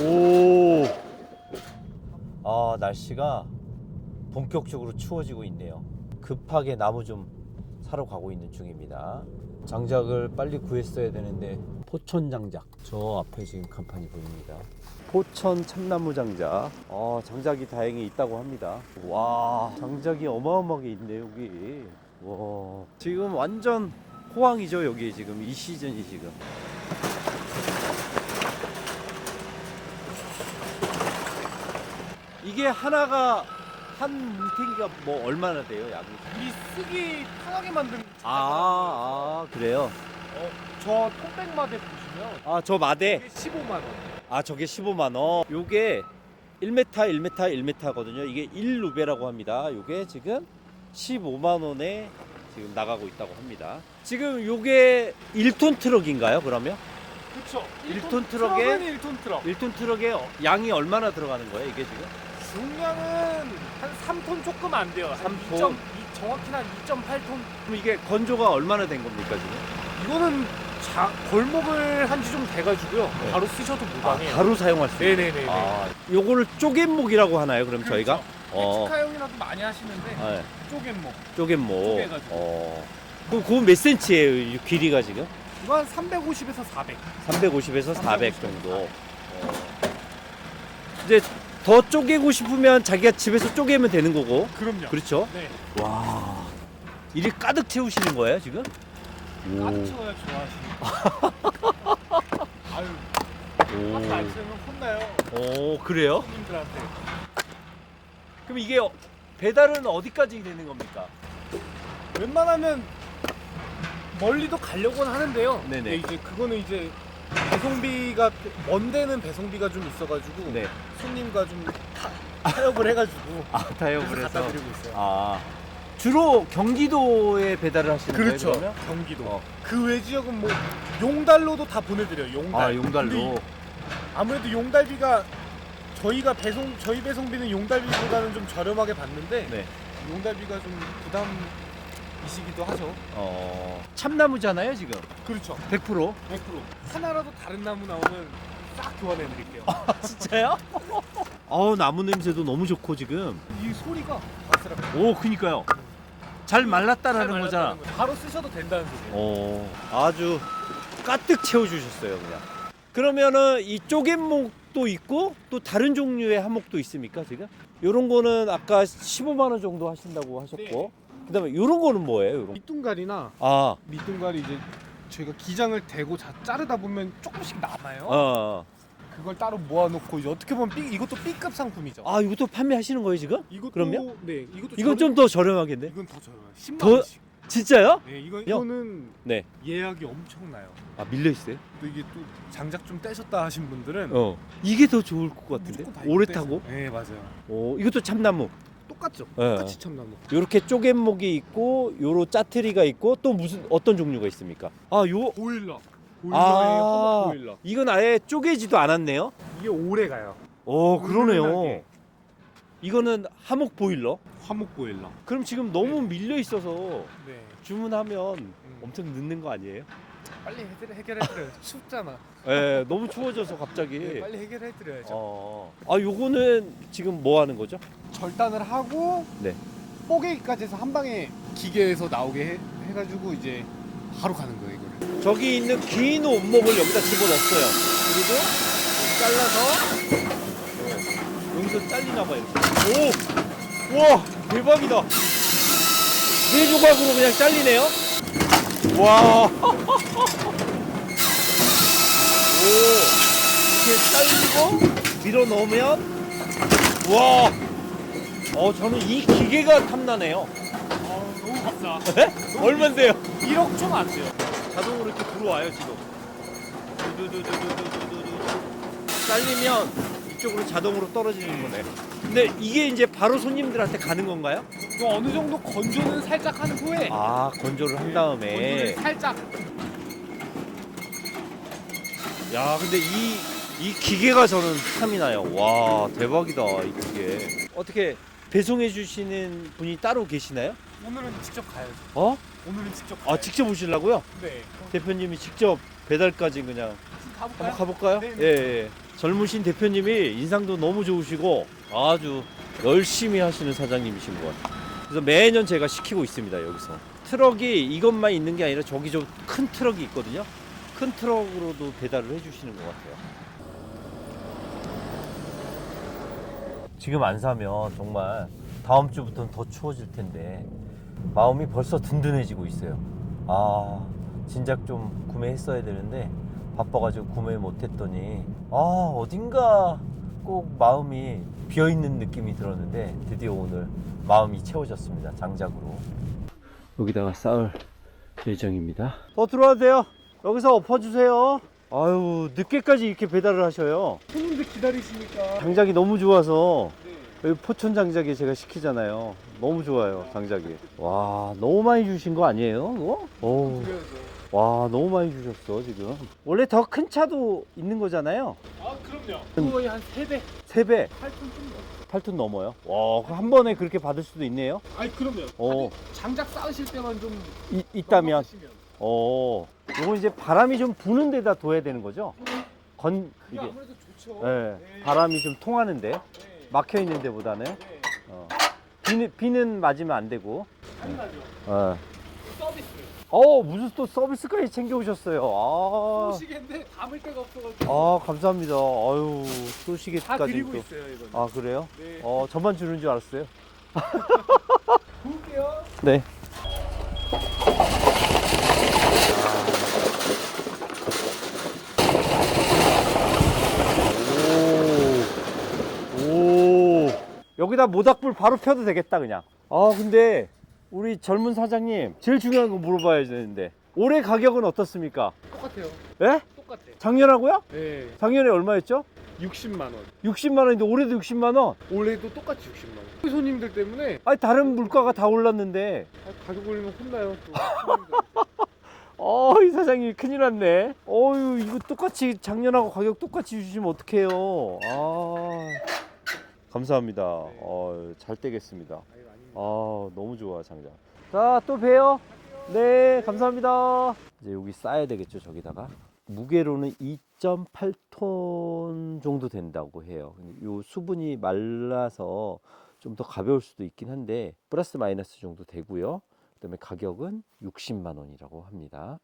오. 아, 날씨가 본격적으로 추워지고 있네요. 급하게 나무 좀 사러 가고 있는 중입니다. 장작을 빨리 구했어야 되는데, 포천 장작. 저 앞에 지금 간판이 보입니다. 포천 참나무 장작. 장작이 다행히 있다고 합니다. 와, 장작이 어마어마하게 있네 여기. 와, 지금 완전 호황이죠 여기. 지금 이 시즌이 지금. 이게 하나가 한 뭉탱이가 뭐 얼마나 돼요, 양이? 우리 쓰기 편하게 만든 그래요? 저 통백마대 보시면 저 마대. 이게 15만 원. 저게 15만 원. 요게 1m, 1m, 1m거든요. 이게 1루베라고 합니다. 요게 지금 15만 원에 지금 나가고 있다고 합니다. 지금 요게 1톤 트럭인가요, 그러면? 그렇죠. 1톤 트럭에 1톤 트럭. 1톤 트럭에 양이 얼마나 들어가는 거예요, 이게 지금? 중량은 한 3톤 조금 안 돼요. 한 3톤? 정확히는 한 2.8톤. 그럼 이게 건조가 얼마나 된 겁니까, 지금? 이거는 골목을 한 지 좀 돼가지고요. 네. 바로 쓰셔도 무방해요. 바로 사용할 수 있어요? 네네네. 요거를 쪼갯목이라고 하나요, 그럼 저희가? 엑스카용이라도 많이 하시는데 네. 쪼갯목. 쪼갯목. 쪼개가지고. 그거 몇 센치예요, 이 길이가 지금? 이거 한 350에서 400. 350에서 400 정도. 이제 더 쪼개고 싶으면 자기가 집에서 쪼개면 되는 거고. 그럼요. 그렇죠? 네. 와, 이리 가득 채우시는 거예요, 지금? 가득 채워야 좋아하시니까. 아유, 가득 안 채우면 혼나요. 그래요? 손님들한테. 그럼 이게 배달은 어디까지 되는 겁니까? 웬만하면 멀리도 가려고는 하는데요. 네네. 근데 이제 그거는 이제 배송비가 먼 데는 배송비가 좀 있어가지고 네. 손님과 좀 타협을 해가지고 타협을 그래서 해서. 갖다 드리고 있어요. 주로 경기도에 배달을 하시는 그렇죠. 거예요, 그러면? 경기도. 그 외 지역은 뭐 용달로도 다 보내드려요. 용달. 용달로. 근데 아무래도 용달비가 저희 배송비는 용달비보다는 좀 저렴하게 받는데 네. 용달비가 좀 부담이시기도 하죠. 참나무잖아요, 지금. 그렇죠. 100%. 100%. 하나라도 다른 나무 나오면 싹 교환해 드릴게요. 진짜요? 나무 냄새도 너무 좋고 지금. 이 소리가 아슬아슬. 오, 그니까요. 잘 말랐다라는 거잖아. 바로 쓰셔도 된다는 소리예요. 아주 가득 채워주셨어요, 그냥. 그러면은 이 쪼갯목도 있고 또 다른 종류의 하목도 있습니까, 지금? 요런 거는 아까 15만 원 정도 하신다고 하셨고. 그다음에 요런 거는 뭐예요, 요런? 밑둥갈이나 밑둥갈이 이제 저희가 기장을 대고 자르다 보면 조금씩 남아요. 그걸 따로 모아놓고 이제 어떻게 보면 이것도 B급 상품이죠. 이것도 판매하시는 거예요, 지금? 이것도 그럼요? 네, 이것도 이건 좀 더 저렴하겠네. 이건 더 저렴해요. 10만 더- 원씩. 진짜요? 네, 이거는 네. 예약이 엄청나요. 밀려 있어요? 또 이게 또 장작 좀 떼셨다 하신 분들은 이게 더 좋을 것 같은데? 무조건 다 오래 떼세요. 타고? 네, 맞아요. 이것도 참나무. 똑같죠. 네. 똑같이 참나무. 요렇게 쪼갯목이 있고 요로 짜투리가 있고 또 어떤 종류가 있습니까? 보일러. 보일러에 허벅 보일러. 이건 아예 쪼개지도 않았네요. 이게 오래 가요. 그러네요. 은은하게. 이거는 하목 보일러. 화목 보일러. 그럼 지금 너무 밀려 있어서 네. 주문하면 엄청 늦는 거 아니에요? 빨리 해결해드려요. 춥잖아. 예, 너무 추워져서 갑자기. 네, 빨리 해결해드려야죠. 요거는 지금 뭐 하는 거죠? 절단을 하고 네. 뽀개기까지 해서 한 방에 기계에서 나오게 해가지고 이제 바로 가는 거예요 이거를. 저기 있는 긴 원목을 여기다 집어넣었어요. 그리고 잘라서 여기서 잘리나 봐요. 오! 와! 대박이다. 네 조각으로 그냥 잘리네요. 와! 오! 이렇게 잘리고 밀어 넣으면 와! 저는 이 기계가 탐나네요. 너무 비싸. 네? 얼만데요? 1억 좀 안 돼요. 자동으로 이렇게 들어와요 지금. 두두두두두두두두. 잘리면 이쪽으로 자동으로 떨어지는 거네. 근데 이게 이제 바로 손님들한테 가는 건가요? 또 어느 정도 건조는 살짝 한 후에 건조를 한 다음에. 건조를 살짝. 야, 근데 이 기계가 저는 탐이 나요. 와, 대박이다 이 기계. 어떻게 배송해 주시는 분이 따로 계시나요? 오늘은 직접 가야죠. 어? 오늘은 직접 아 가야죠. 직접 오시려고요? 네. 대표님이 직접 배달까지 그냥 가볼까요? 한번 가볼까요? 네, 네. 예, 예. 젊으신 대표님이 인상도 너무 좋으시고 아주 열심히 하시는 사장님이신 것 같아요. 그래서 매년 제가 시키고 있습니다. 여기서 트럭이 이것만 있는 게 아니라 저기 좀 큰 트럭이 있거든요. 큰 트럭으로도 배달을 해주시는 것 같아요. 지금 안 사면 정말 다음 주부터는 더 추워질 텐데 마음이 벌써 든든해지고 있어요. 아 진작 좀 구매했어야 되는데 바빠가지고 구매 못했더니 어딘가 꼭 마음이 비어있는 느낌이 들었는데 드디어 오늘 마음이 채워졌습니다. 장작으로 여기다가 쌓을 예정입니다. 더 들어와도 돼요. 여기서 엎어주세요. 아유 늦게까지 이렇게 배달을 하셔요. 손님들 기다리시니까. 장작이 너무 좋아서 네. 여기 포천 장작이 제가 시키잖아요. 너무 좋아요 장작이. 와 너무 많이 주신 거 아니에요 그거? 오. 드려야죠. 와 너무 많이 주셨어 지금. 원래 더 큰 차도 있는 거잖아요. 아 그럼요. 거의 한 3배, 3배 8톤 좀 넘어요. 8톤 넘어요. 와 한 번에 그렇게 받을 수도 있네요. 아니 그럼요. 어. 장작 쌓으실 때만 좀 있다면 넉넉하시면. 요거 이제 바람이 좀 부는 데다 둬야 되는 거죠? 그게 이게 아무래도 좋죠. 예, 네. 바람이 좀 통하는데 네. 막혀 있는 데보다는 네. 비는 맞으면 안 되고. 당연하죠. 예. 서비스. 무슨 또 서비스까지 챙겨 오셨어요. 소시계인데 담을 데가 없어가지고. 감사합니다. 아유 다 소시계까지 드리고 또. 있어요 이건. 그래요? 네. 저만 주는 줄 알았어요. 볼게요. 네. 오. 여기다 모닥불 바로 펴도 되겠다 그냥. 근데 우리 젊은 사장님 제일 중요한 거 물어봐야 되는데 올해 가격은 어떻습니까? 똑같아요. 예? 똑같아. 작년하고요? 네. 작년에 얼마였죠? 60만 원. 60만 원인데 올해도 60만 원? 올해도 똑같이 60만 원. 손님들 때문에 아니 다른 물가가 다 올랐는데 가격 올리면 혼나요. 또 손님들. 이 사장님이 큰일 났네. 이거 똑같이 작년하고 가격 똑같이 주시면 어떡해요. 감사합니다. 잘 떼겠습니다. 너무 좋아 장작. 자, 또 봬요. 네, 감사합니다. 이제 여기 쌓아야 되겠죠, 저기다가. 무게로는 2.8톤 정도 된다고 해요. 요 수분이 말라서 좀 더 가벼울 수도 있긴 한데 플러스 마이너스 정도 되고요. 그다음에 가격은 60만 원이라고 합니다.